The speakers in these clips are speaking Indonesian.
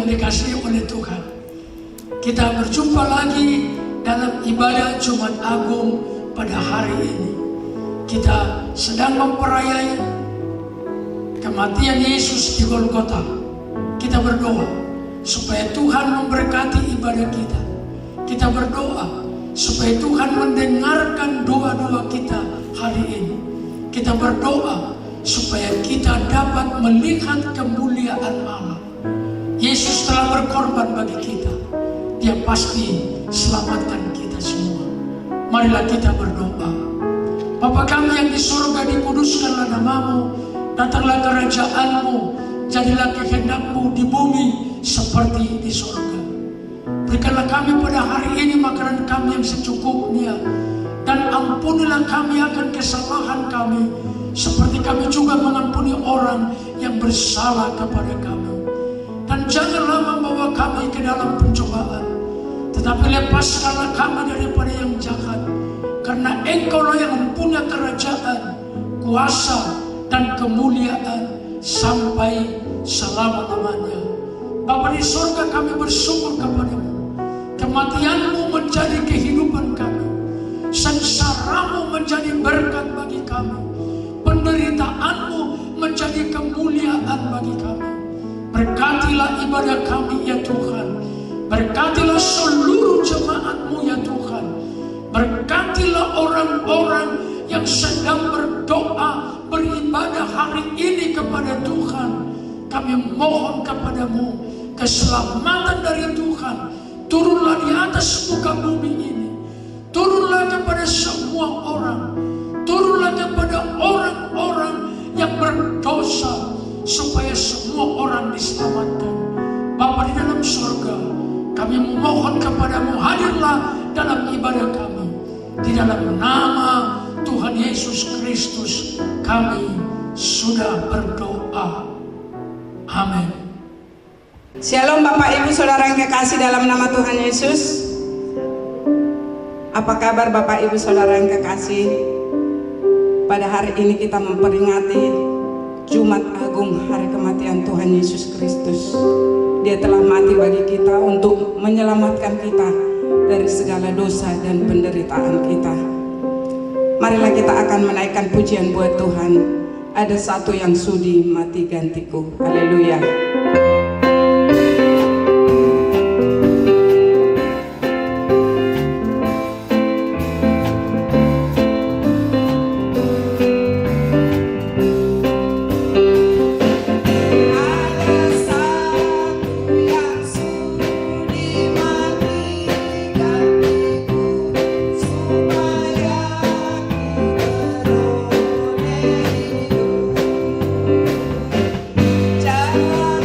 yang dikasihi oleh Tuhan, kita berjumpa lagi dalam ibadah Jumat Agung pada hari ini. Kita sedang memperayai kematian Yesus di Golgota. Kita berdoa supaya Tuhan memberkati ibadah kita. Kita berdoa supaya Tuhan mendengarkan doa-doa kita hari ini. Kita berdoa supaya kita dapat melihat kemuliaan Allah. Yesus telah berkorban bagi kita. Dia pasti selamatkan kita semua. Marilah kita berdoa. Bapa kami yang di surga, dikuduskanlah namamu, datanglah kerajaanmu, jadilah kehendakmu di bumi seperti di surga. Berikanlah kami pada hari ini makanan kami yang secukupnya, dan ampunilah kami akan kesalahan kami, seperti kami juga mengampuni orang yang bersalah kepada kami. Dan janganlah membawa kami ke dalam pencobaan, tetapi lepaskanlah kami daripada yang jahat. Karena Engkau-Lah yang mempunyai kerajaan, kuasa, dan kemuliaan sampai selama-lamanya. Bapa di surga, kami bersyukur kepadamu. Kematian-Mu menjadi kehidupan kami, sengsara-Mu menjadi berkat bagi kami, penderitaan-Mu menjadi kemuliaan bagi kami. Berkatilah ibadah kami ya Tuhan. Berkatilah seluruh jemaat-Mu ya Tuhan. Berkatilah orang-orang yang sedang berdoa, beribadah hari ini kepada Tuhan. Kami mohon kepadamu keselamatan dari Tuhan. Turunlah di atas muka bumi ini. Turunlah kepada semua orang. Turunlah kepada orang-orang yang berdosa, supaya semua orang diselamatkan. Bapa di dalam surga, kami memohon kepadamu, hadirlah dalam ibadah kami. Di dalam nama Tuhan Yesus Kristus kami sudah berdoa. Amin. Shalom Bapak Ibu Saudara yang kekasih dalam nama Tuhan Yesus. Apa kabar Bapak Ibu Saudara yang kekasih? Pada hari ini kita memperingati Jumat Agung, hari kematian Tuhan Yesus Kristus. Dia telah mati bagi kita untuk menyelamatkan kita dari segala dosa dan penderitaan kita. Marilah kita akan menaikkan pujian buat Tuhan. Ada satu yang sudi mati gantiku. Haleluya. Jangan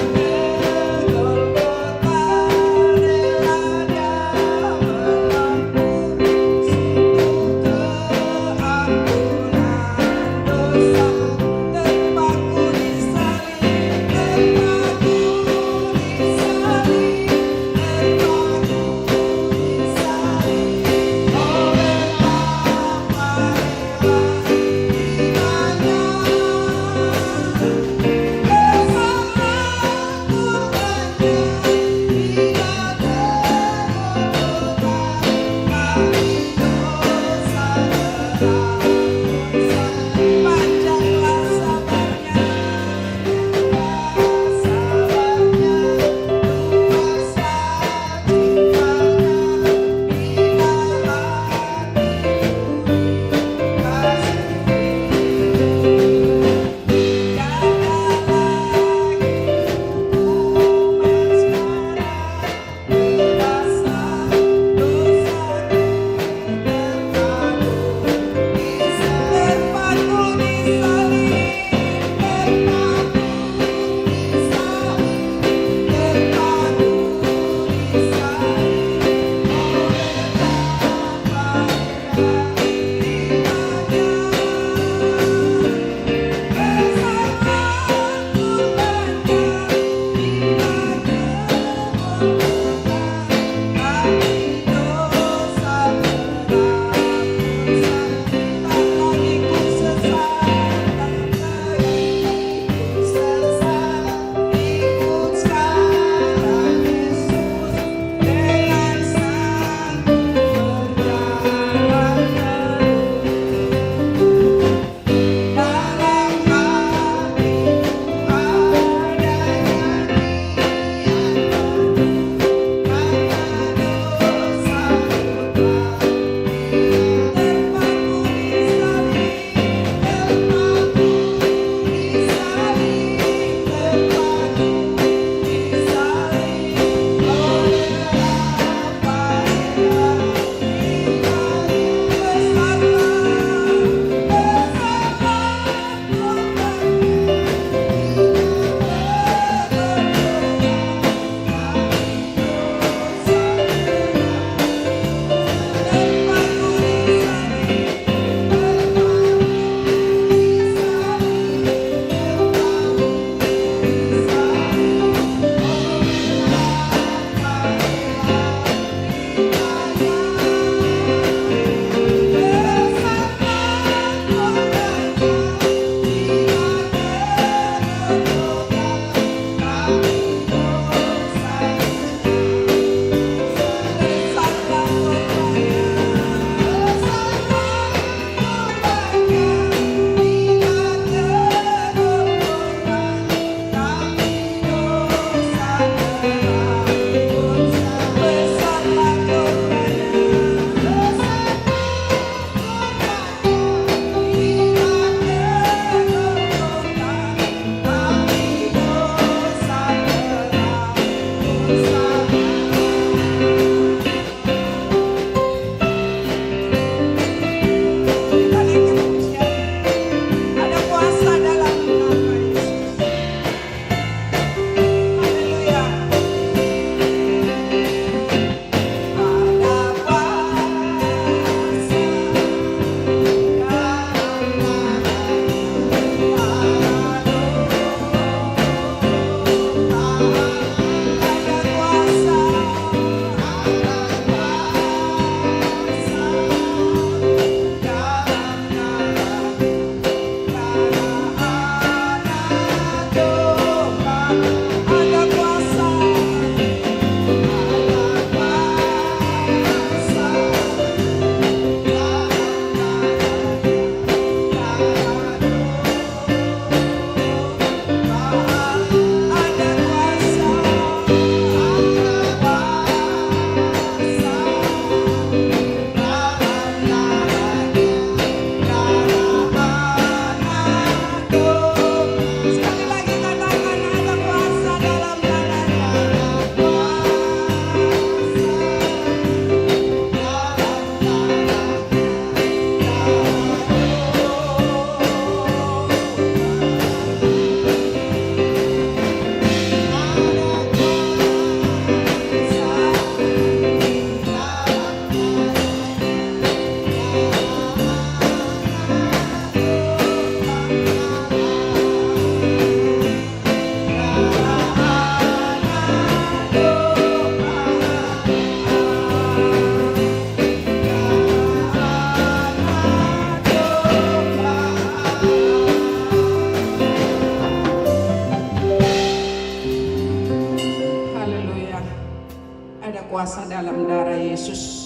darah Yesus.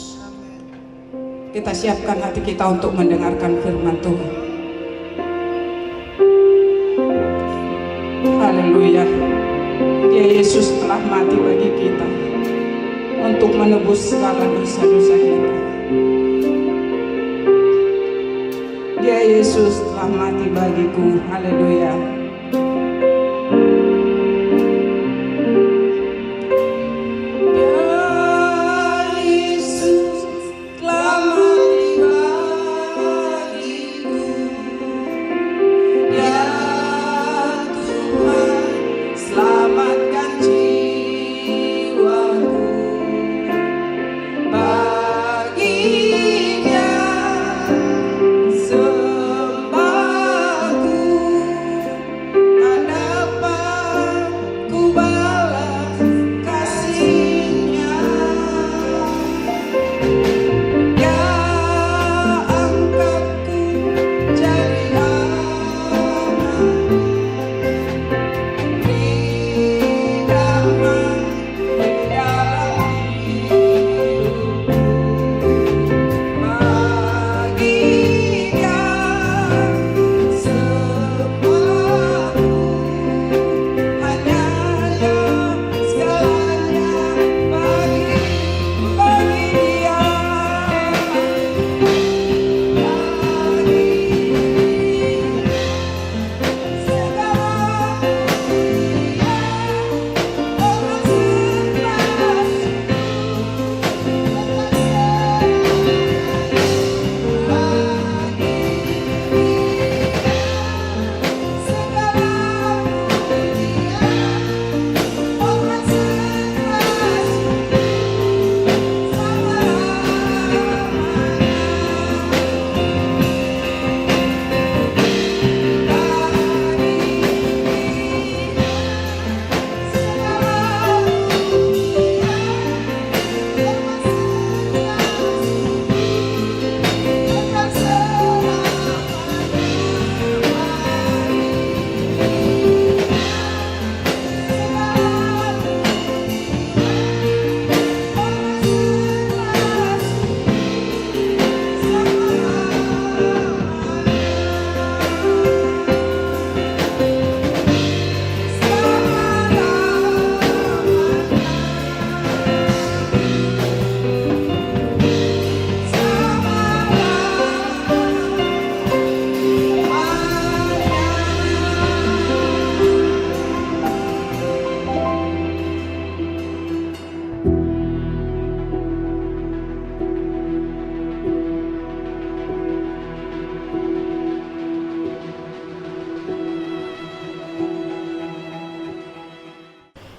Kita siapkan hati kita untuk mendengarkan firman Tuhan. Haleluya. Dia Yesus telah mati bagi kita untuk menebus segala dosa-dosa kita. Dia Yesus telah mati bagiku. Haleluya.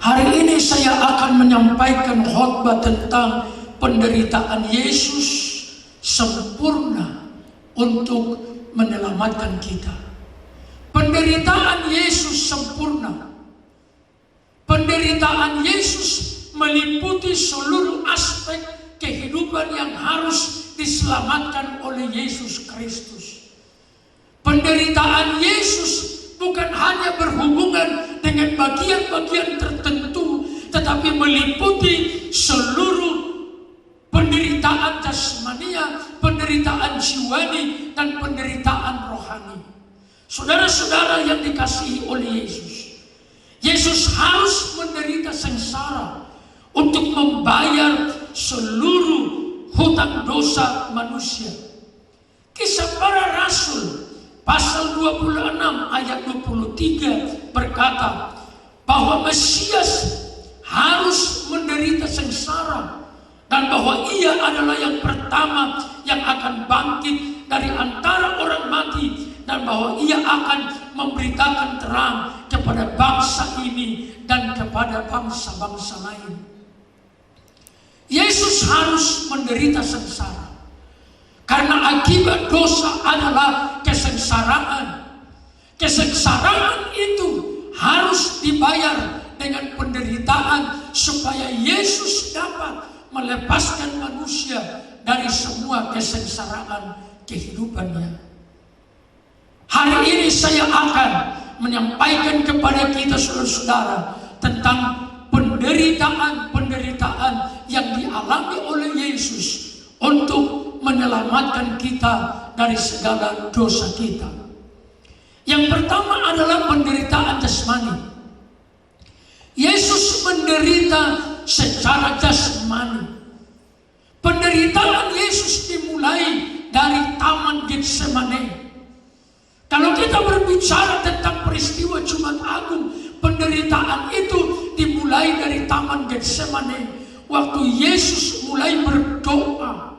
Hari ini saya akan menyampaikan khotbah tentang penderitaan Yesus sempurna untuk menyelamatkan kita. Penderitaan Yesus sempurna. Penderitaan Yesus meliputi seluruh aspek kehidupan yang harus diselamatkan oleh Yesus Kristus. Penderitaan Yesus bukan hanya berhubungan dengan bagian-bagian tertentu, tetapi meliputi seluruh penderitaan jasmania, penderitaan jiwani, dan penderitaan rohani. Saudara-saudara yang dikasihi oleh Yesus, Yesus harus menderita sengsara untuk membayar seluruh hutang dosa manusia. Kisah Para Rasul pasal 26 ayat 23 berkata bahwa Mesias harus menderita sengsara dan bahwa ia adalah yang pertama yang akan bangkit dari antara orang mati dan bahwa ia akan memberitakan terang kepada bangsa ini dan kepada bangsa-bangsa lain. Yesus harus menderita sengsara karena akibat dosa adalah kesengsaraan. Kesengsaraan itu harus dibayar dengan penderitaan supaya Yesus dapat melepaskan manusia dari semua kesengsaraan kehidupannya. Hari ini saya akan menyampaikan kepada kita saudara-saudara tentang penderitaan-penderitaan yang dialami oleh Yesus untuk menyelamatkan kita dari segala dosa kita. Yang pertama adalah penderitaan jasmani. Yesus menderita secara jasmani. Penderitaan Yesus dimulai dari Taman Getsemane. Kalau kita berbicara tentang peristiwa Jumat Agung, penderitaan itu dimulai dari Taman Getsemane. Waktu Yesus mulai berdoa.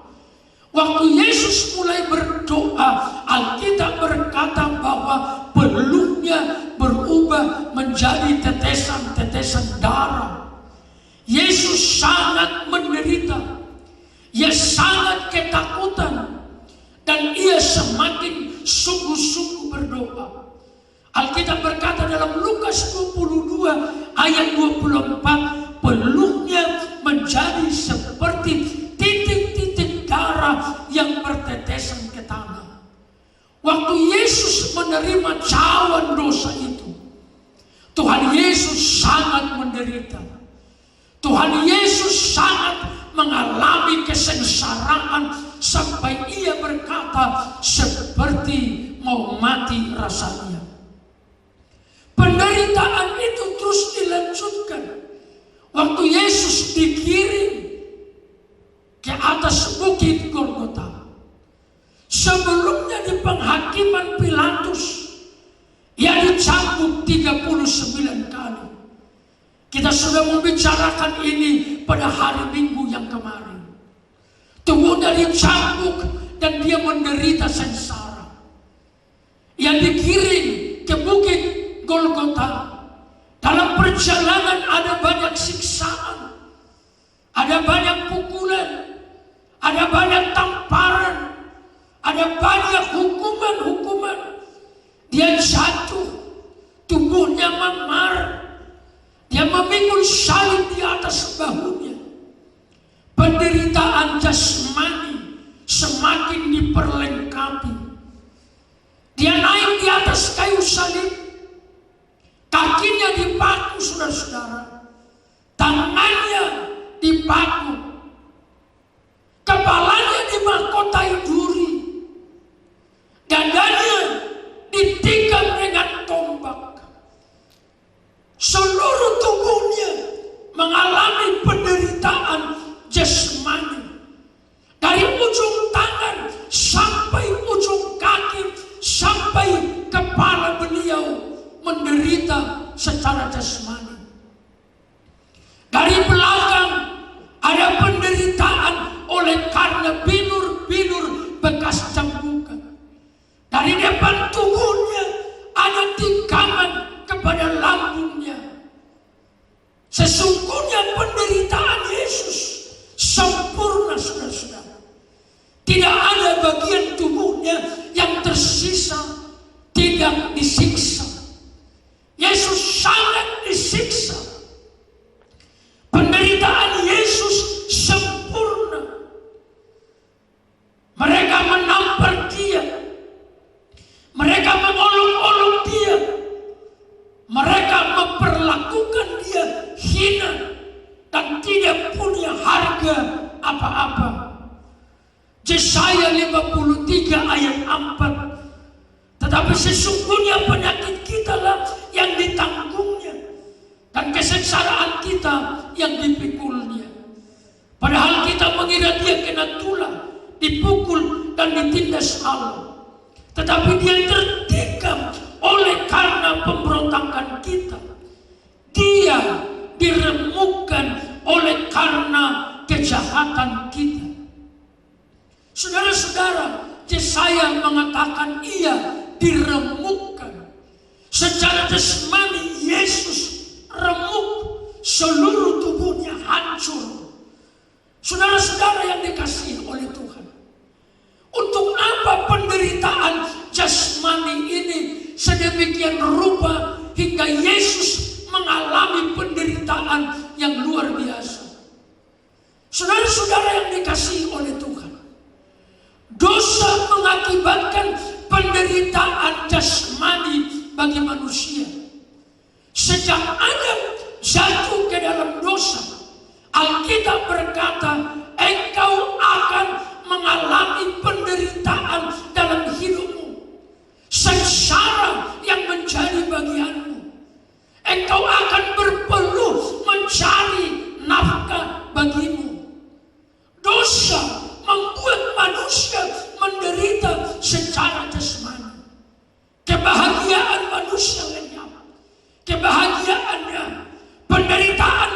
Waktu Yesus mulai berdoa, Alkitab berkata bahwa peluknya berubah menjadi tetesan-tetesan darah. Yesus sangat menderita. Ia sangat ketakutan. Dan ia semakin sungguh-sungguh berdoa. Alkitab berkata dalam Lukas 22 ayat 24, peluknya menjadi seperti titik-titik darah yang bertetesan ke tanah. Waktu Yesus menerima cawan dosa itu, Tuhan Yesus sangat menderita. Tuhan Yesus sangat mengalami kesengsaraan sampai ia berkata seperti mau mati rasanya. Penderitaan itu terus dilanjutkan. Waktu Yesus dikirim ke atas bukit Golgota. Sebelumnya di penghakiman Pilatus, ia dicambuk 39 kali. Kita sudah membicarakan ini pada hari Minggu yang kemarin. Tubuhnya dicambuk dan dia menderita sengsara. Ia dikirim ke bukit Golgota. Dalam perjalanan ada banyak siksaan, ada banyak pukulan, ada banyak tamparan, ada banyak hukuman-hukuman. Dia jatuh, tubuhnya memar, dia memikul salib di atas bahunya. Penderitaan jasmani semakin diperlengkapi. Dia naik di atas kayu salib, kakinya dipaku, saudara-saudara, tangannya dipaku, kepalanya dimahkotai duri, dadanya ditikam dengan tombak. Seluruh tubuhnya mengalami penderitaan jasmani. Dari ujung tangan sampai ujung kaki sampai kepala beliau menderita secara jasmani. Dari belakang ada penderitaan oleh karena binur-binur bekas cambukan. Dari depan tubuhnya ada tikaman kepada lambungnya. Sesungguhnya penderitaan Yesus sempurna, saudara-saudara. Tidak ada bagian tubuhnya yang tersisa tidak disiksa. Yesus sangat disiksa. Penderitaan Yesus sempurna. Mereka menampar dia. Mereka mengolok-olok dia. Mereka memperlakukan dia hina dan tidak punya harga apa-apa. Yesaya 53 ayat 4. Tetapi sesungguhnya penyakit kita lah yang ditanggungnya, dan kesengsaraan kita yang dipikulnya. Padahal kita mengira dia kena tulah, dipukul dan ditindas Allah. Tetapi dia tertikam oleh karena pemberontakan kita. Dia diremukkan oleh karena kejahatan kita. Saudara-saudara, Yesaya mengatakan ia diremukkan. Secara jasmani Yesus remuk, seluruh tubuhnya hancur. Saudara-saudara yang dikasihi oleh Tuhan, untuk apa penderitaan jasmani ini sedemikian rupa hingga Yesus mengalami penderitaan yang luar biasa? Saudara-saudara yang dikasihi oleh Tuhan, dosa mengakibatkan penderitaan jasmani bagi manusia. Sejak Adam jatuh ke dalam dosa, Alkitab berkata, engkau akan mengalami penderitaan dalam hidupmu. Sengsara yang menjadi bagianmu. Engkau akan berpeluh mencari nafkah bagimu. Dosa membuat manusia menderita secara jasmani. Kebahagiaan manusia lenyap. Kebahagiaannya, penderitaan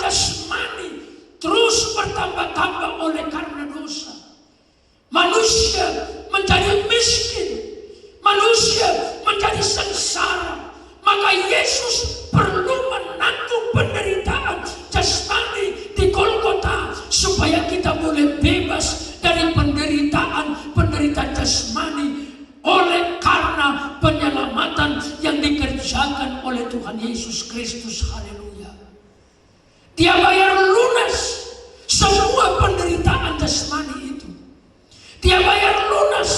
jasmani terus bertambah-tambah oleh karena dosa. Manusia menjadi miskin, manusia menjadi sengsara. Maka Yesus perlu menanggung penderitaan jasmani di Golgota supaya kita boleh bebas dari penderitaan jasmani oleh karena penyelamatan yang dikerjakan oleh Tuhan Yesus Kristus. Haleluya. Dia bayar lunas semua penderitaan jasmani itu. Dia bayar lunas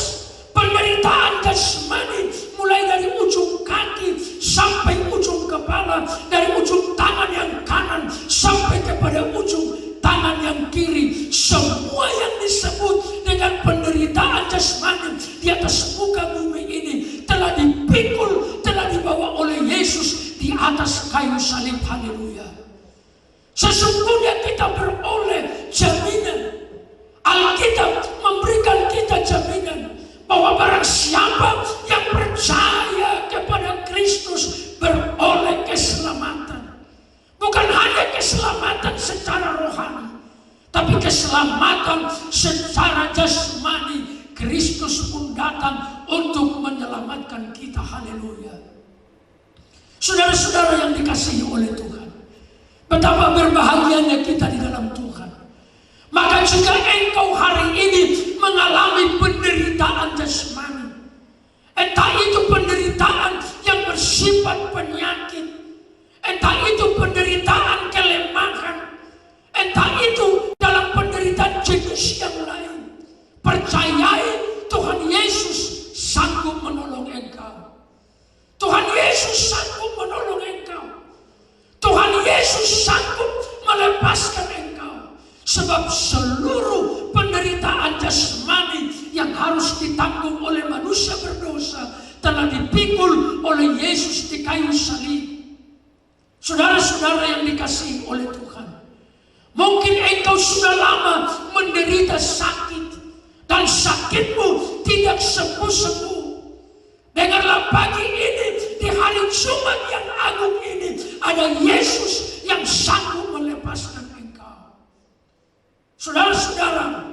penderitaan jasmani mulai dari ujung kaki sampai ujung kepala, dari ujung tangan yang kanan sampai kepada ujung tangan yang kiri. Semua yang disebut dengan penderitaan jasmani di atas muka bumi ini telah dipikul, telah dibawa oleh Yesus di atas kayu salib. Haleluya. Sesungguhnya kita beroleh jaminan. Alkitab memberikan kita jaminan bahwa barang siapa yang percaya kepada Kristus beroleh keselamatan. Bukan hanya keselamatan secara rohani, tapi keselamatan secara jasmani. Kristus pun datang untuk menyelamatkan kita. Haleluya. Saudara-saudara yang dikasihi oleh Tuhan, betapa berbahagianya kita di dalam Tuhan. Maka jika engkau hari ini mengalami penderitaan jasmani, entah itu penderitaan yang bersifat penyakit, entah itu penderitaan kelemahan, entah itu dalam penderitaan jenis yang lain, percayai Tuhan Yesus sanggup menolong engkau. Tuhan Yesus sanggup menolong engkau. Tuhan Yesus sanggup melepaskan engkau. Sebab seluruh penderitaan jasmani yang harus ditanggung oleh manusia berdosa telah dipikul oleh Yesus di kayu salib. Saudara-saudara yang dikasihi oleh Tuhan, mungkin engkau sudah lama menderita sakit dan sakitmu tidak sembuh-sembuh. Dengarlah pagi ini, di hari Jumat yang agung ini, ada Yesus yang sanggup melepaskan engkau. Saudara-saudara,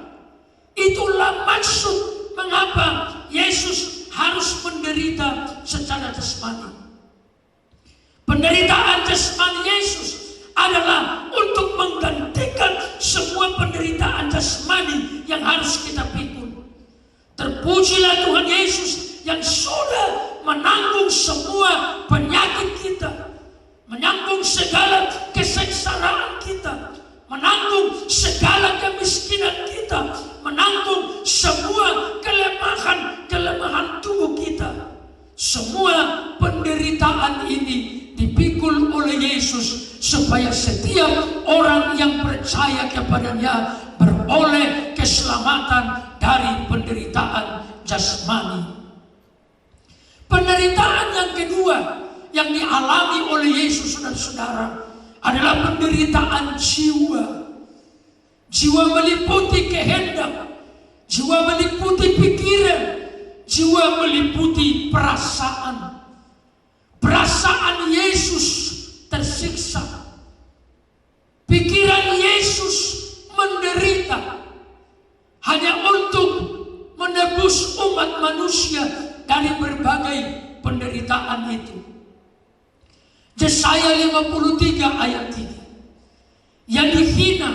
itulah maksud mengapa Yesus harus menderita secara jasmani. Penderitaan jasmani Yesus adalah untuk menggantikan semua penderitaan jasmani yang harus kita pikul. Terpujilah Tuhan Yesus yang sudah menanggung semua penyakit kita, menanggung segala kesengsaraan kita, menanggung segala kemiskinan kita, menanggung semua kelemahan tubuh kita. Semua penderitaan ini dipikul oleh Yesus supaya setiap orang yang percaya kepadanya beroleh keselamatan dari penderitaan jasmani. Penderitaan yang kedua yang dialami oleh Yesus, saudara-saudara, adalah penderitaan jiwa. Jiwa meliputi kehendak, jiwa meliputi pikiran, jiwa meliputi perasaan. Perasaan Yesus tersiksa. Pikiran Yesus menderita hanya untuk menebus umat manusia dari berbagai penderitaan itu. Yesaya 53 ayat 3. Yang dihina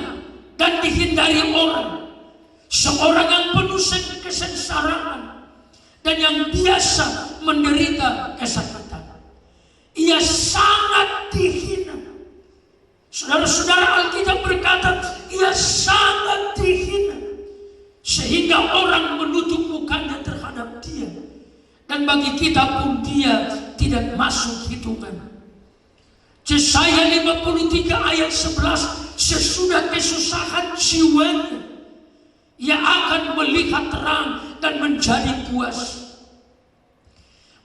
dan dihindari orang, seorang yang penuh kesengsaraan dan yang biasa menderita kesakitan. Ia sangat dihina. Saudara-saudara, Alkitab berkata ia sangat dihina sehingga orang menutup mukanya terhadap dia, dan bagi kita pun dia tidak masuk hitungan. Yesaya 53 ayat 11 sesudah kesusahan jiwanya, ia akan melihat terang dan menjadi puas.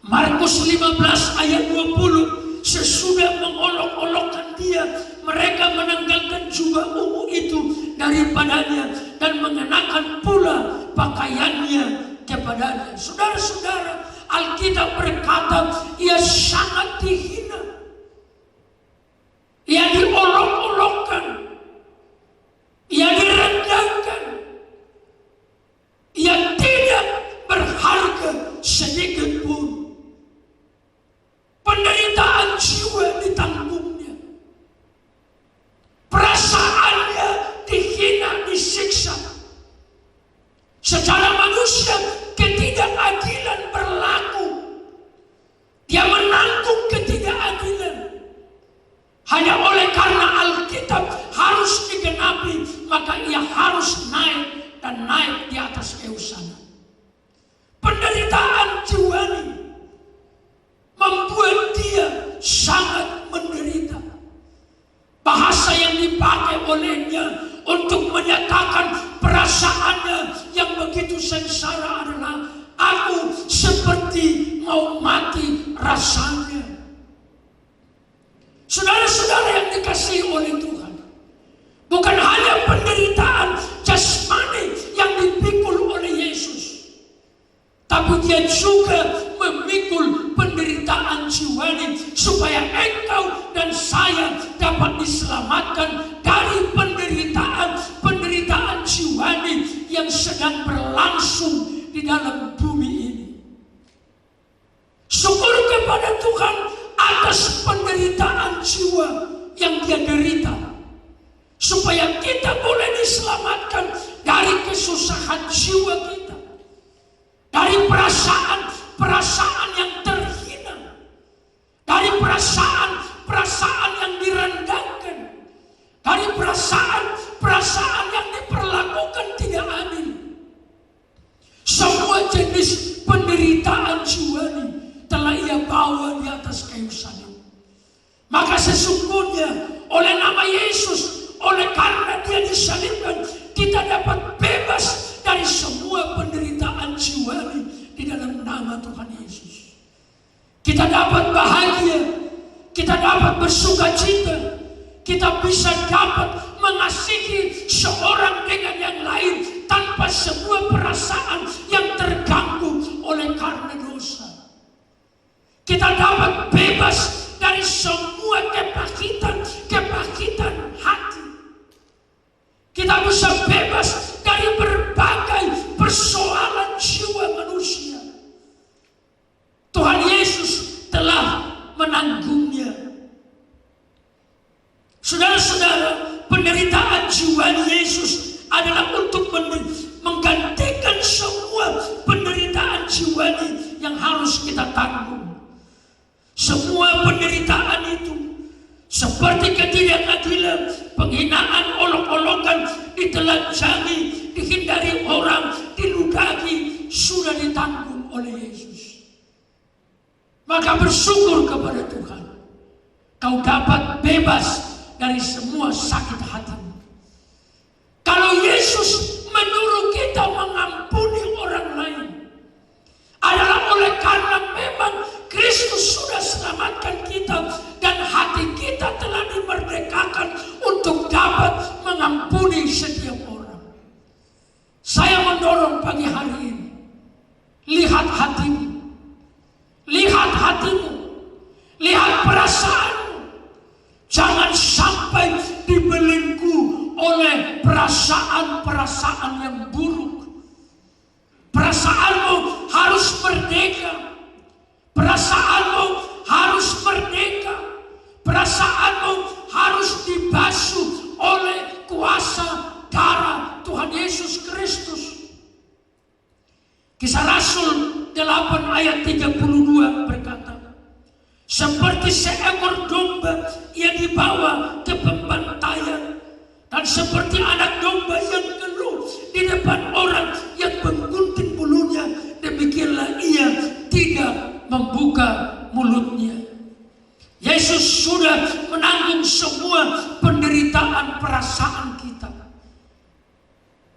Markus 15 ayat 20, sesudah mengolok-olokkan dia, mereka menanggalkan jubah ungu itu daripadanya dan mengenakan pula pakaiannya kepadanya. Saudara-saudara, Alkitab berkata ia sangat dihina, ia diolok-olokkan, ia direndahkan, ia tidak berharga sedikit pun. Penderitaan jiwa ditanggungnya, perasaannya dihina, disiksa. Secara manusia ketidakadilan berlaku, dia menanggung ketidakadilan. Hanya oleh karena Alkitab harus digenapi, maka ia harus naik dan naik di atas keusangan. Penderitaan jiwanya membuat dia sangat menderita. Bahasa yang dipakai olehnya untuk menyatakan perasaannya yang begitu sengsara adalah, aku seperti mau mati rasanya. Saudara-saudara yang dikasihi oleh Tuhan, bukan hanya penderitaan jasmani yang dipikul oleh Yesus, tapi dia juga memikul penderitaan jiwani supaya engkau dan saya dapat diselamatkan dari penderitaan jiwani yang sedang berlangsung di dalam bumi ini. Syukur kepada Tuhan atas penderitaan jiwa yang dia derita, supaya kita boleh diselamatkan dari kesusahan jiwa kita, dari perasaan yang terhina, dari perasaan yang direndahkan, dari perasaan yang diperlakukan tidak adil. Semua jenis penderitaan jiwa ini telah ia bawa di atas kayu salib. Maka sesungguhnya oleh nama Yesus, oleh karena dia disalibkan, kita dapat bebas dari semua penderitaan jiwa ini di dalam nama Tuhan Yesus. Kita dapat bahagia, kita dapat bersuka cita, kita bisa dapat mengasihi seorang dengan yang lain tanpa sebuah perasaan yang terganggu oleh karena dosa. Kita dapat bebas dari semua kepahitan hati. Kita bisa bebas dari berbagai persoalan jiwa manusia. Tuhan Yesus telah menanggungnya. Saudara-saudara, penderitaan jiwa Yesus adalah untuk menggantikan semua penderitaan jiwa yang harus kita tanggung. Semua penderitaan itu seperti ketidakadilan, penghinaan, olok-olokan, ditelanjangi, dihindari orang, diludahi, sudah ditanggung oleh Yesus. Maka bersyukur kepada Tuhan, kau dapat bebas dari semua sakit hatimu. Kalau Yesus menyuruh kita mengampuni orang lain, adalah oleh karena memang Kristus sudah selamatkan kita dan hati kita telah dimerdekakan untuk dapat mengampuni setiap orang. Saya mendorong pagi hari ini, lihat hatimu, lihat perasaanmu. Jangan sampai dibelenggu oleh perasaan-perasaan yang buruk. Perasaanmu harus merdeka. Perasaanmu harus merdeka. Perasaanmu harus dibasuh oleh kuasa darah Tuhan Yesus Kristus. Kisah Rasul 8 ayat 32 berkata, seperti seekor domba ia dibawa ke pembantaian, dan seperti anak domba yang keluh di depan orang yang menggunting bulunya, demikianlah ia tidak membuka mulutnya. Yesus sudah menanggung semua penderitaan perasaan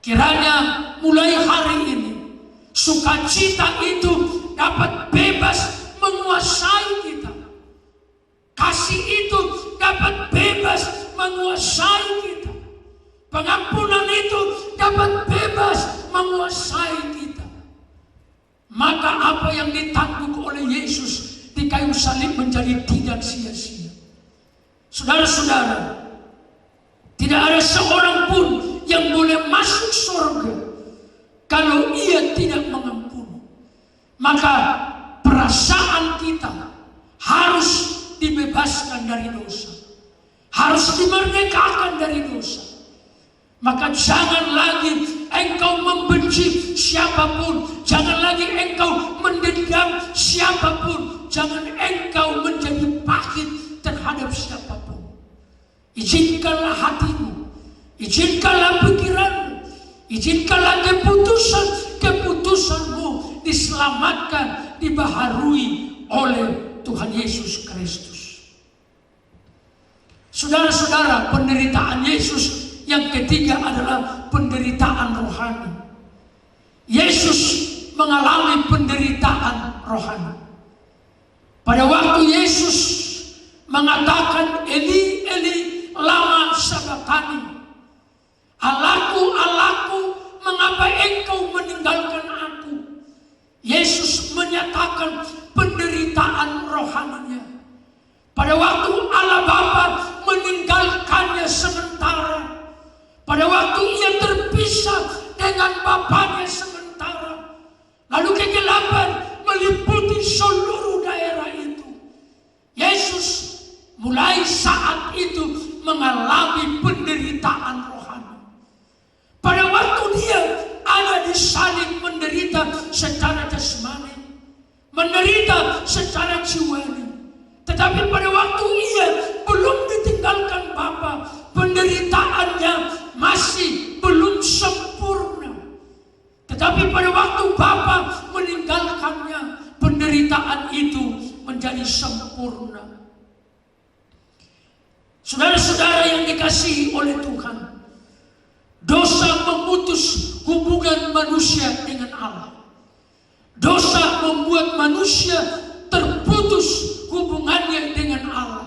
Kiranya mulai hari ini sukacita itu dapat bebas menguasai kita. Kasih itu dapat bebas menguasai kita. Pengampunan itu dapat bebas menguasai kita. Maka apa yang ditanggung oleh Yesus di kayu salib menjadi tidak sia-sia. Saudara-saudara, tidak ada seorang pun yang boleh masuk surga kalau ia tidak mengampuni. Maka perasaan kita harus dibebaskan dari dosa, harus dimerdekakan dari dosa. Maka jangan lagi engkau membenci siapapun, jangan lagi engkau mendendam siapapun, jangan engkau menjadi pahit terhadap siapapun. Izinkanlah hatimu, izinkanlah pikiranmu, izinkanlah keputusanmu diselamatkan, dibaharui oleh Tuhan Yesus Kristus. Saudara-saudara, penderitaan Yesus yang ketiga adalah penderitaan rohani. Yesus mengalami penderitaan rohani. Pada waktu Yesus mengatakan, Eli, Eli, lama sabachthani. Allahku, Allahku, mengapa engkau meninggalkan aku? Yesus menyatakan penderitaan rohaninya. Pada waktu Allah Bapa meninggalkannya sementara, pada waktu ia terpisah dengan Bapanya sementara, lalu kegelapan meliputi seluruh daerah itu. Yesus mulai saat itu mengalami penderitaan rohani. Pada waktu dia ada di salib menderita secara jasmani, menderita secara jiwani. Tetapi pada waktu ia belum ditinggalkan Bapa, penderitaannya masih belum sempurna. Tetapi pada waktu Bapa meninggalkannya, penderitaan itu menjadi sempurna. Saudara-saudara yang dikasihi oleh Tuhan, dosa memutus hubungan manusia dengan Allah. Dosa membuat manusia terputus hubungannya dengan Allah.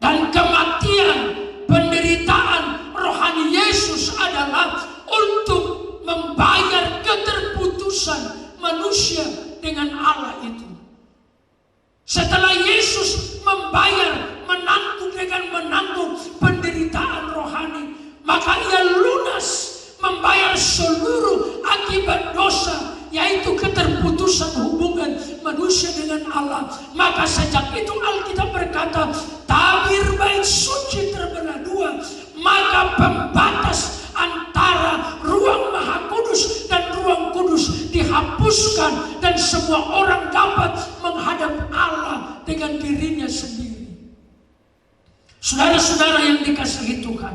Dan kematian, penderitaan rohani Yesus adalah untuk membayar keterputusan manusia dengan Allah itu. Setelah Yesus menanggung penderitaan rohani, maka ia lunas membayar seluruh akibat dosa, yaitu keterputusan hubungan manusia dengan Allah. Maka sejak itu Alkitab berkata, tabir bait suci terbelah dua, maka pembatas antara ruang Maha Kudus dan ruang kudus dihapuskan, dan semua orang dapat menghadap Allah dengan dirinya sendiri. Saudara-saudara yang dikasihi Tuhan,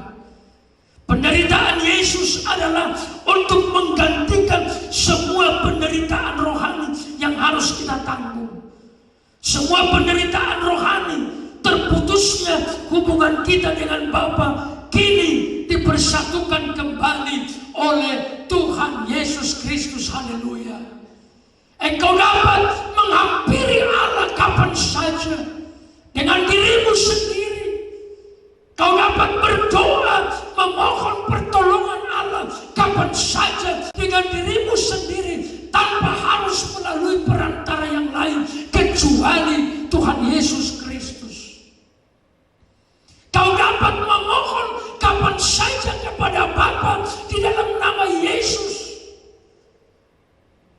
penderitaan Yesus adalah untuk menggantikan semua penderitaan rohani yang harus kita tanggung. Semua penderitaan rohani, terputusnya hubungan kita dengan Bapa, kini dipersatukan kembali oleh Tuhan Yesus Kristus. Haleluya. Engkau dapat menghampiri Allah kapan saja dengan dirimu sendiri. Kau dapat berdoa memohon pertolongan Allah kapan saja dengan dirimu sendiri, tanpa harus melalui perantara yang lain kecuali Tuhan Yesus Kristus. Kau dapat memohon kapan saja kepada Bapa di dalam nama Yesus.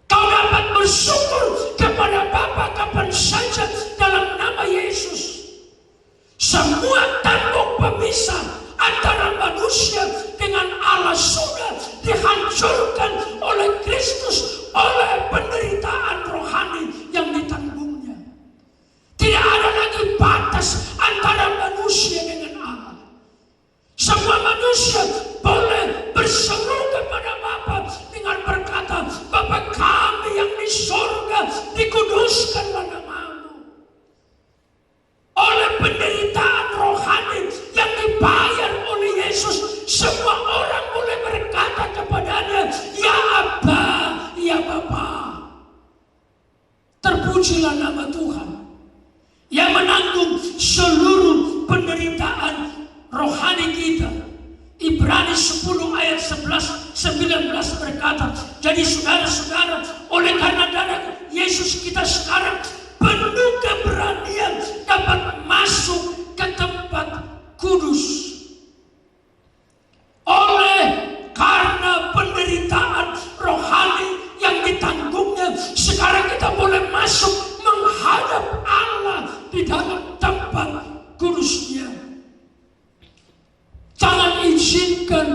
Kau dapat bersyukur kepada Bapa kapan saja dalam nama Yesus. Semua tembok pemisah antara manusia dengan Allah sudah dihancurkan oleh 19 berkata, jadi saudara-saudara, oleh karena darah Yesus kita sekarang penuh keberanian dapat masuk ke tempat kudus. Oleh karena penderitaan rohani yang ditanggungnya, sekarang kita boleh masuk menghadap Allah di dalam tempat kudusnya. Jangan izinkan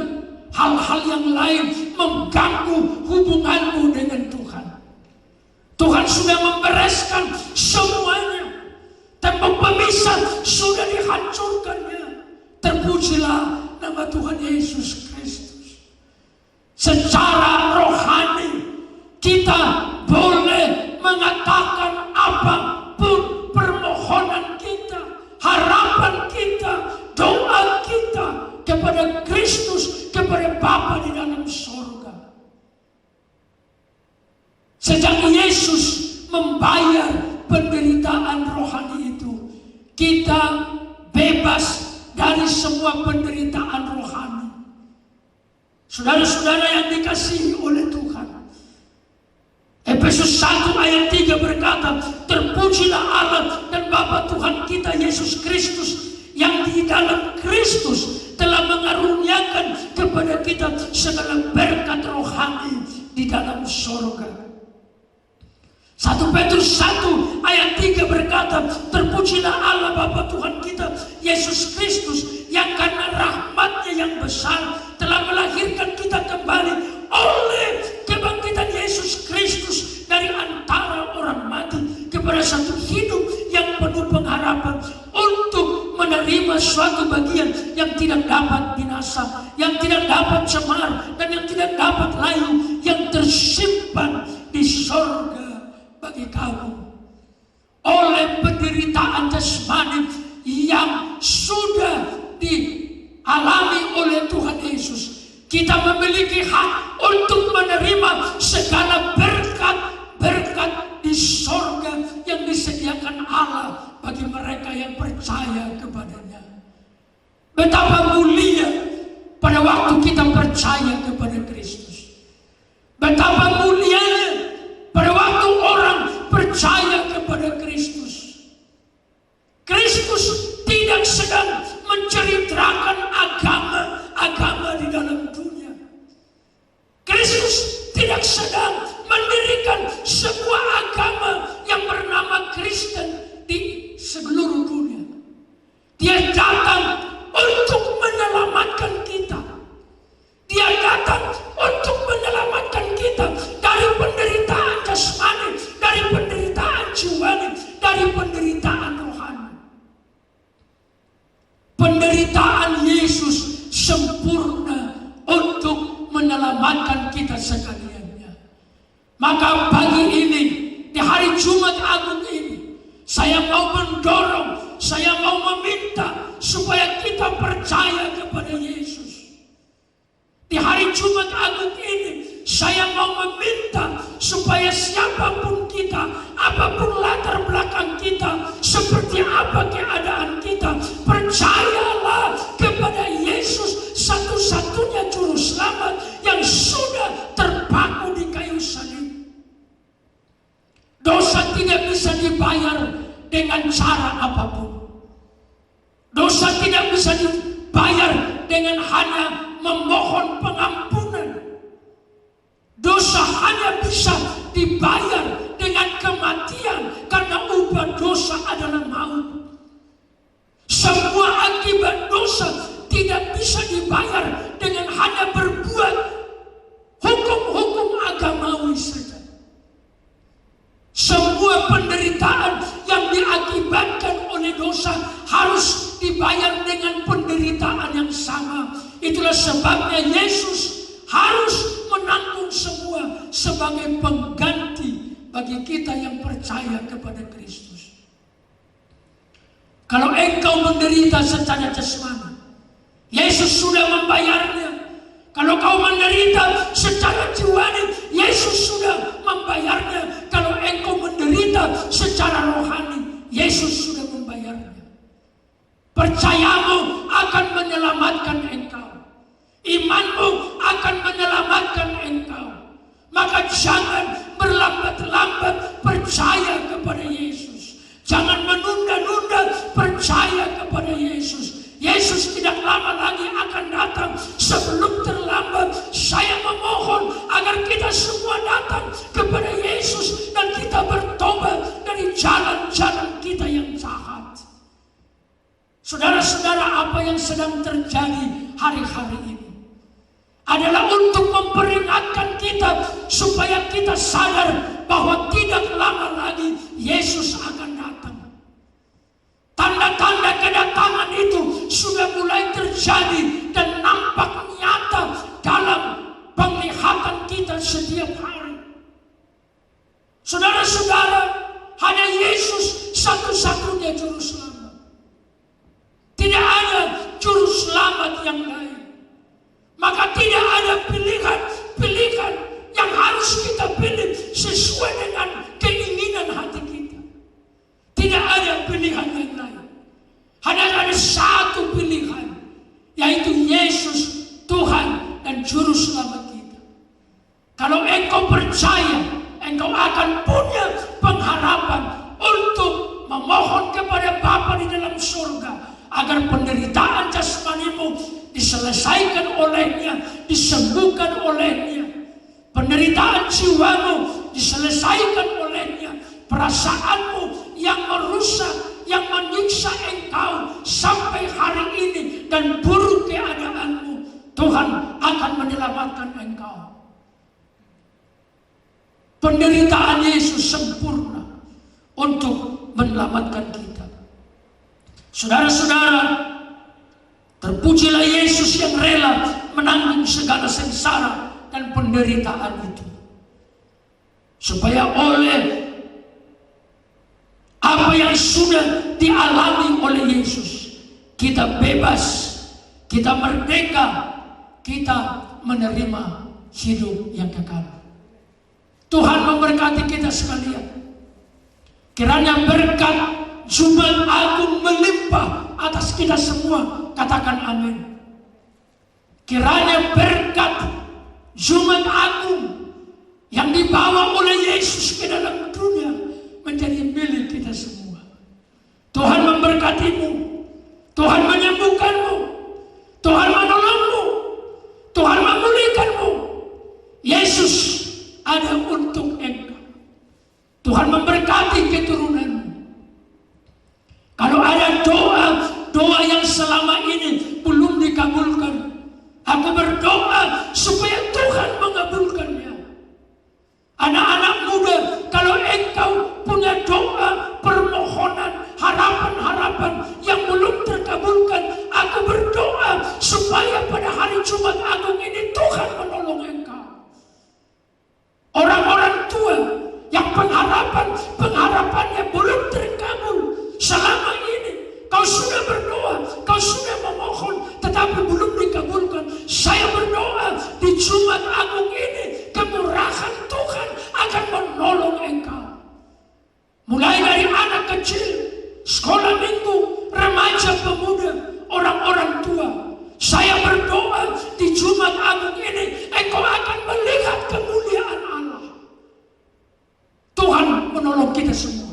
hal-hal yang lain mengganggu hubunganmu dengan Tuhan. Tuhan sudah membereskan semuanya. Tembok pemisah sudah dihancurkannya. Terpujilah nama Tuhan Yesus Kristus. Secara rohani kita boleh mengatakan apapun permohonan kita, harapan kita, doa kita kepada Kristus, kepada Bapa di dalam sorga. Sejak Yesus membayar penderitaan rohani itu, kita bebas dari semua penderitaan rohani. Saudara-saudara yang dikasihi oleh Tuhan, Efesus 1 ayat 3 berkata, terpujilah Allah dan Bapa Tuhan kita Yesus Kristus, yang di dalam Kristus telah mengaruniakan kepada kita segala berkat rohani di dalam sorga. 1 Petrus 1 ayat 3 berkata, terpujilah Allah Bapa Tuhan kita Yesus Kristus, yang karena rahmat-Nya yang besar telah melahirkan kita kembali oleh kebangkitan Yesus Kristus dari antara orang mati kepada satu hidup yang penuh pengharapan, untuk menerima suatu bagian yang tidak dapat binasa, yang tidak dapat cemar, dan yang tidak dapat layu, yang tersimpan di sorga bagi kamu. Oleh penderitaan jasmani yang sudah dialami oleh Tuhan Yesus, kita memiliki hak untuk menerima segala berkat-berkat di sorga yang disediakan Allah bagi mereka yang percaya kepadanya. Betapa mulia pada waktu kita percaya kepada Kristus. Betapa mulianya pada waktu orang percaya kepada Kristus. Kristus tidak sedang menceritakan agama di dalam dunia. Kristus tidak sedang mendirikan sebuah agama yang bernama Kristen di seluruh dunia. Dia datang untuk menyelamatkan kita. Dia datang untuk menyelamatkan kita dari penderitaan jasmani, dari penderitaan jiwani, dari penderitaan rohani. Penderitaan Yesus sempurna untuk menyelamatkan kita sekaliannya. Maka pagi ini, di hari Jumat Agung ini, saya mau mendorong, saya mau meminta supaya kita percaya kepada Yesus. Di hari Jumat Agung ini, saya mau meminta supaya siapapun kita, apapun latar belakang kita, seperti apa keadaan kita, percayalah kepada Yesus, satu-satunya juru selamat yang sudah terpaku di kayu salib. Dosa tidak bisa dibayar dengan cara apapun. Dosa tidak bisa dibayar dengan hanya memohon pengampunan. Dosa hanya bisa dibayar dengan kematian, karena upah dosa adalah maut. Semua akibat dosa tidak bisa dibayar dengan hanya berbuat hukum-hukum agamawi saja. Semua penderitaan yang diakibatkan oleh dosa harus dibayar dengan penderitaan yang sama. Itulah sebabnya Yesus harus menanggung semua sebagai pengganti bagi kita yang percaya kepada Kristus. Kalau engkau menderita secara jasmani, Yesus sudah membayarnya. Kalau kau menderita secara jiwani, Yesus sudah membayarnya. Kalau engkau menderita secara rohani, Yesus sudah membayarnya. Percayamu akan menyelamatkan engkau. Imanmu akan menyelamatkan maka jangan berlambat-lambat percaya kepada Yesus. Jangan menunda-nunda percaya kepada Yesus. Yesus tidak lama lagi akan datang. Sebelum terlambat, saya memohon agar kita semua datang kepada Yesus dan kita bertobat dari jalan-jalan kita yang jahat. Saudara-saudara, apa yang sedang terjadi hari-hari ini adalah untuk memperingatkan kita supaya kita sadar bahwa tidak lama lagi Yesus akan datang. Tanda-tanda kedatangan itu sudah mulai terjadi dan nampak nyata dalam penglihatan kita setiap hari. Saudara-saudara, hanya Yesus satu-satunya juru selamat. Tidak ada juru selamat yang lain. Maka tidak ada pilihan yang harus kita pilih sesuai dengan keinginan hati kita. Tidak ada pilihan yang lain. Hanya ada satu pilihan, yaitu Yesus, Tuhan dan Juru Selamat kita. Kalau engkau percaya, engkau akan punya pengharapan untuk memohon kepada Bapa di dalam surga agar penderitaan jasmanimu diselesaikan olehnya, disembuhkan olehnya. Penderitaan jiwamu diselesaikan olehnya. Perasaanmu yang merusak, yang menyiksa engkau sampai hari ini dan buruk keadaanmu, Tuhan akan menyelamatkan engkau. Penderitaan Yesus sempurna untuk menyelamatkan kita. Saudara-saudara, terpujilah Yesus yang rela menanggung segala sengsara dan penderitaan itu, supaya oleh apa yang sudah dialami oleh Yesus, kita bebas, kita merdeka, kita menerima hidup yang kekal. Tuhan memberkati kita sekalian. Kiranya berkat Jumat Agung melimpah atas kita semua. Katakan amin. Kiranya berkat Jumat Agung yang dibawa oleh Yesus ke dalam dunia menjadi milik kita semua. Tuhan memberkatimu, Tuhan menyembuhkanmu, Tuhan menolongmu, Tuhan memulihkanmu. Yesus ada untuk engkau. Tuhan memberkati keturunanmu. Kalau ada doa yang selama ini belum dikabulkan, aku berdoa supaya Tuhan mengabulkannya. Anak-anak muda, kalau engkau punya doa, permohonan, harapan-harapan yang belum terkabulkan, aku berdoa supaya pada hari Jumat Agung ini Tuhan menolong engkau. Orang-orang tua yang pengharapannya belum terkabul selama ini, kau sudah berdoa, kau sudah memohon, tetapi belum dikabulkan. Saya berdoa di Jumat Agung ini, kemurahan Tuhan akan menolong engkau. Mulai dari anak kecil, sekolah minggu, remaja, pemuda, orang-orang tua. Saya berdoa di Jumat Agung ini, engkau akan melihat kemuliaan Allah. Tuhan menolong kita semua.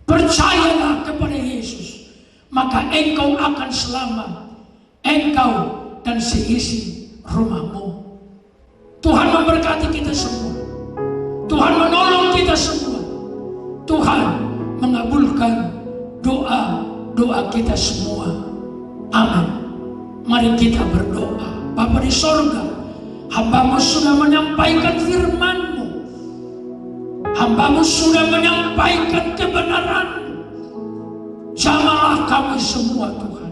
Percayalah kepada Yesus, maka engkau akan selamat, engkau dan seisi rumahmu. Tuhan memberkati kita semua. Tuhan menolong kita semua. Tuhan mengabulkan doa-doa kita semua. Amin. Mari kita berdoa. Bapa di sorga, hamba-Mu sudah menyampaikan firman-Mu. Hamba-Mu sudah menyampaikan kebenaran-Mu. Jamahlah kami semua, Tuhan.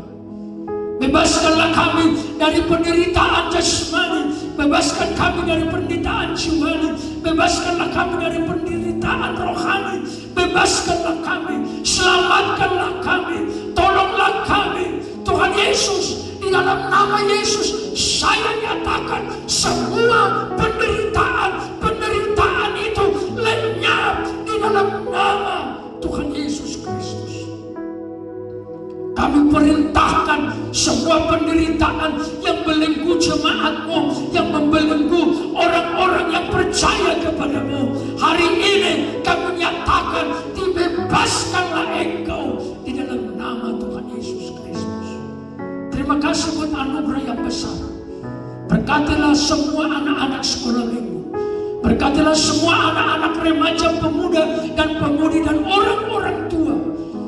Bebaskanlah kami dari penderitaan jasmani. Bebaskan kami dari penderitaan jiwani. Bebaskanlah kami dari penderitaan rohani. Bebaskanlah kami. Selamatkanlah kami. Tolonglah kami. Tuhan Yesus, di dalam nama Yesus, saya nyatakan semua penderitaan itu lenyap di dalam nama Tuhan Yesus Kristus. Kami perintahkan semua penderitaan yang membelenggu jemaat-Mu, yang membelenggu orang-orang yang percaya Berkatilah semua anak-anak remaja, pemuda dan pemudi dan orang-orang tua.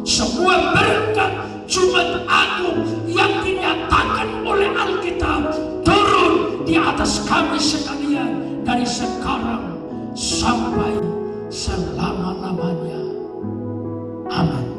Semua berkat Jumat Agung yang dinyatakan oleh Alkitab turun di atas kami sekalian dari sekarang sampai selama-lamanya. Amin.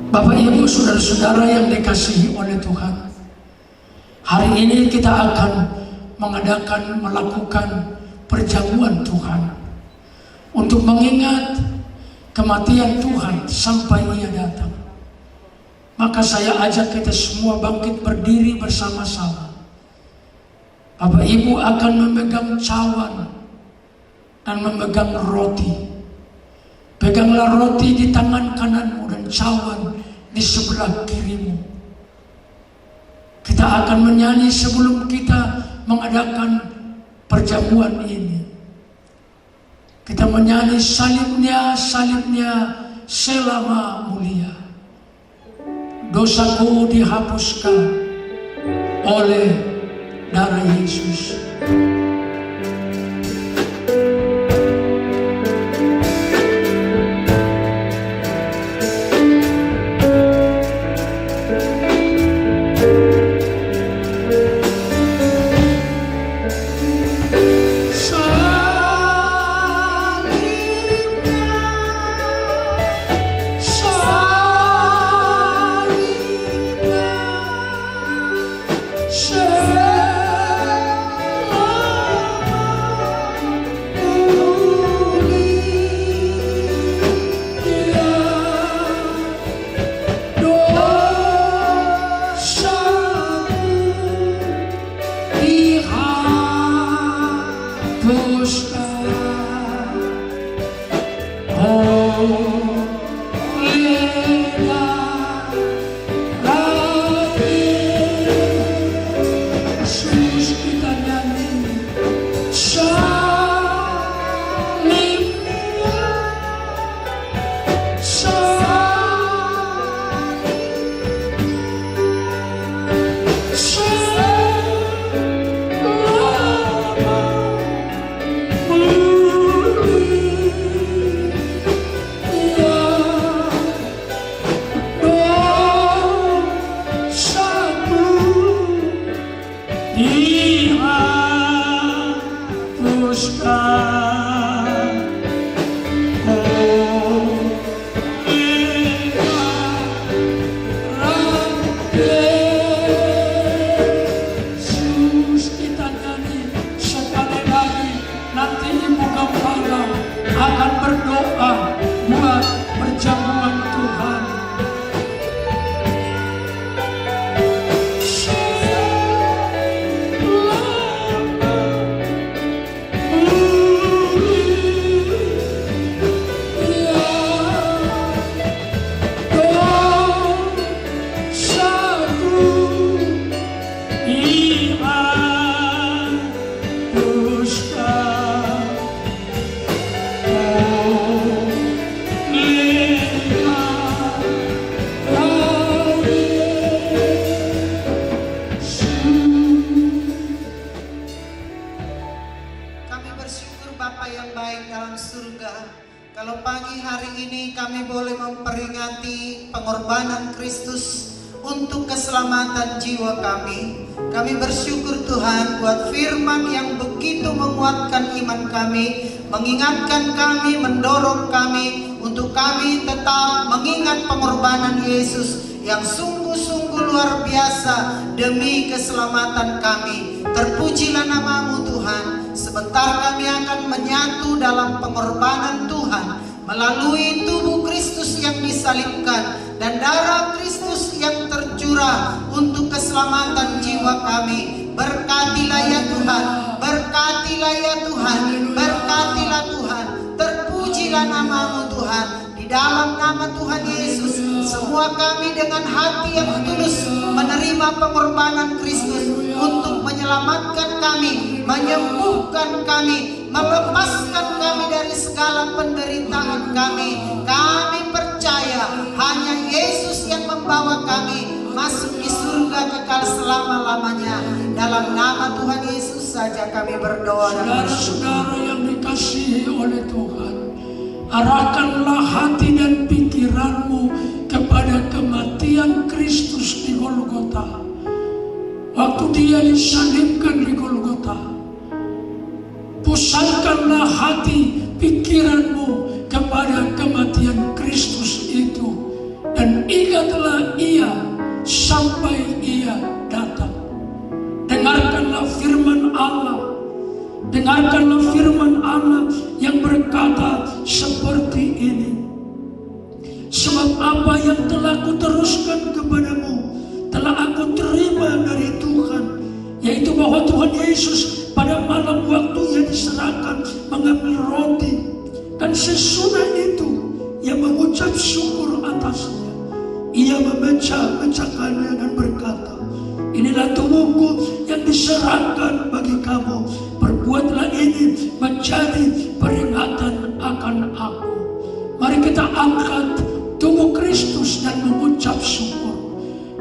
Bapak Ibu saudara-saudara yang dikasihi oleh Tuhan, hari ini kita akan melakukan perjamuan Tuhan untuk mengingat kematian Tuhan sampai Ia datang. Maka saya ajak kita semua bangkit berdiri bersama-sama. Bapak Ibu akan memegang cawan dan memegang roti. Peganglah roti di tangan kananmu dan cawan di sebelah kirimu. Kita akan menyanyi sebelum kita mengadakan perjamuan ini. Kita menyanyi salibnya, salibnya selama mulia. Dosaku dihapuskan oleh darah Yesus. Pengorbanan Kristus untuk keselamatan jiwa kami. Kami bersyukur Tuhan buat firman yang begitu menguatkan iman kami, mengingatkan kami, mendorong kami untuk kami tetap mengingat pengorbanan Yesus yang sungguh-sungguh luar biasa demi keselamatan kami. Terpujilah nama-Mu Tuhan. Sebentar kami akan menyatu dalam pengorbanan Tuhan melalui tubuh Kristus yang disalibkan dan darah Kristus yang tercurah tercurah untuk keselamatan jiwa kami. Berkatilah ya Tuhan, berkatilah ya Tuhan, berkatilah Tuhan. Terpujilah nama-Mu Tuhan. Di dalam nama Tuhan Yesus, semua kami dengan hati yang tulus menerima pengorbanan Kristus untuk menyelamatkan kami, menyembuhkan kami, melepaskan kami dari segala penderitaan kami. Kami percaya hanya Yesus yang membawa kami masuk di surga kekal selama-lamanya. Dalam nama Tuhan Yesus saja kami berdoa dan bersyukur. Saudara-saudara yang dikasihi oleh Tuhan, arahkanlah hati dan pikiranmu kepada kematian Kristus di Golgota. Waktu Dia disalibkan di Golgota, pusatkanlah hati pikiranmu kepada kematian Kristus itu, dan ingatlah Ia sampai Ia datang. Dengarkanlah firman Allah, dengarkanlah firman Allah yang berkata seperti ini. Sebab apa yang telah kuteruskan kepadamu telah aku terima dari Tuhan, yaitu bahwa Tuhan Yesus pada malam waktu Ia diserahkan mengambil roti, dan sesudah itu Ia mengucap syukur atasnya. Ia memecah-mecahkannya dan berkata, inilah tubuhku yang diserahkan bagi kamu. Perbuatlah ini menjadi peringatan akan aku. Mari kita angkat tubuh Kristus dan mengucap syukur.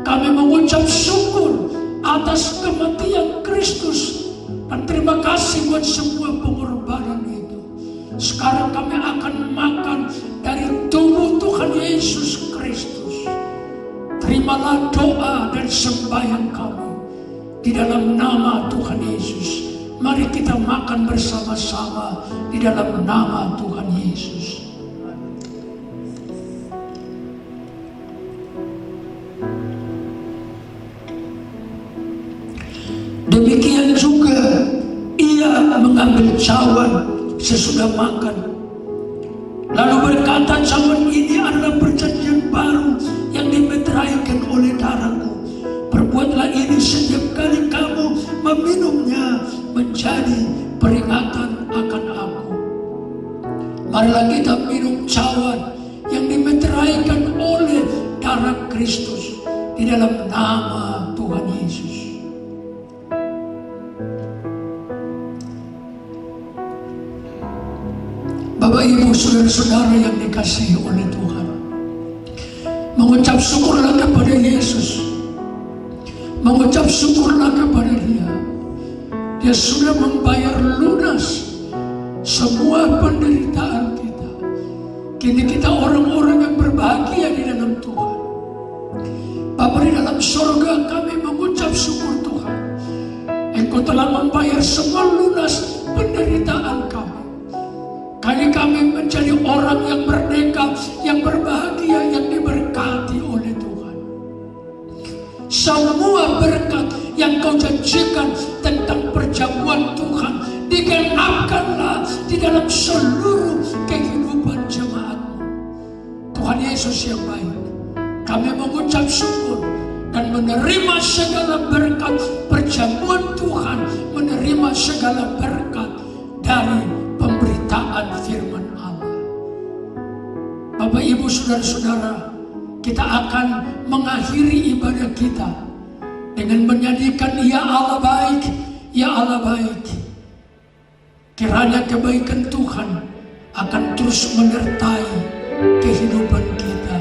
Kami mengucap syukur atas kematian Kristus dan terima kasih buat semua pengorbanan itu. Sekarang kami akan makan dari tubuh Tuhan Yesus Kristus. Terimalah doa dan sembahyang kami di dalam nama Tuhan Yesus. Mari kita makan bersama-sama di dalam nama Tuhan Yesus. Demikian juga Ia mengambil cawan sesudah makan, lalu berkata, cawan ini adalah perjanjian baru yang dimeteraikan oleh darahku. Perbuatlah ini setiap kali kamu meminumnya menjadi peringatan akan aku. Marilah kita minum cawan yang dimeteraikan oleh darah Kristus di dalam nama Tuhan Yesus. Bapak, Ibu, saudara-saudara yang dikasihi oleh Tuhan, mengucap syukurlah kepada Yesus, mengucap syukurlah kepada Dia. Dia sudah membayar lunas semua penderitaan kita. Kini kita orang-orang yang berbahagia di dalam Tuhan. Bapa di dalam surga, kami mengucap syukur Tuhan. Engkau telah membayar semua lunas penderitaan kami. Kami menjadi orang yang merdeka, yang berbahagia, yang diberkati oleh Tuhan. Semua berkat yang Kau janjikan tentang perjamuan Tuhan digenapkanlah di dalam seluruh kehidupan jemaat-Mu. Tuhan Yesus yang baik, kami mengucap syukur dan menerima segala berkat perjamuan Tuhan, menerima segala berkat dari pemberitaan firman Allah. Bapak, Ibu, saudara-saudara, kita akan mengakhiri ibadah kita dengan menyanyikan Ya Allah baik, Ya Allah baik. Kiranya kebaikan Tuhan akan terus menyertai kehidupan kita.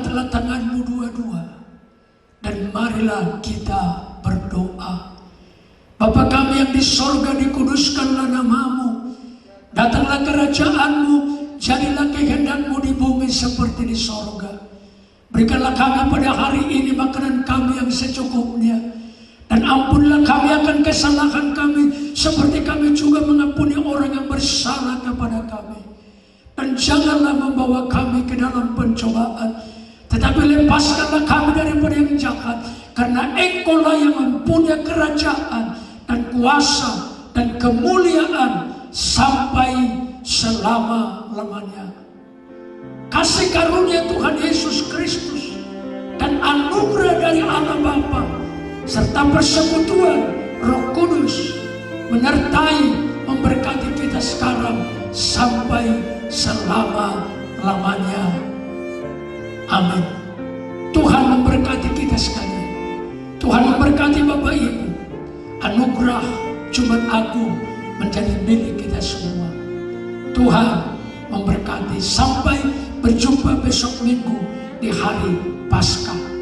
angkatlah tanganmu dua-dua dan marilah kita berdoa. Bapa kami yang di sorga, dikuduskanlah namamu. Datanglah kerajaanmu, jadilah kehendakmu di bumi seperti di sorga. Berikanlah kami pada hari ini makanan kami yang secukupnya. Dan ampunlah kami akan kesalahan kami, seperti kami juga mengampuni orang yang bersalah kepada kami. Dan janganlah membawa kami ke dalam pencobaan, tetapi lepaskanlah kami daripada yang jahat. Karena Engkau-lah yang mempunyai kerajaan dan kuasa dan kemuliaan sampai selama-lamanya. Kasih karunia Tuhan Yesus Kristus dan anugerah dari Allah Bapa serta persekutuan Roh Kudus menyertai, memberkati kita sekarang sampai selama-lamanya. Amin. Tuhan memberkati kita sekalian. Tuhan memberkati Bapak Ibu. Anugerah Jumat Agung menjadi milik kita semua. Tuhan memberkati. Sampai berjumpa besok Minggu di hari Paskah.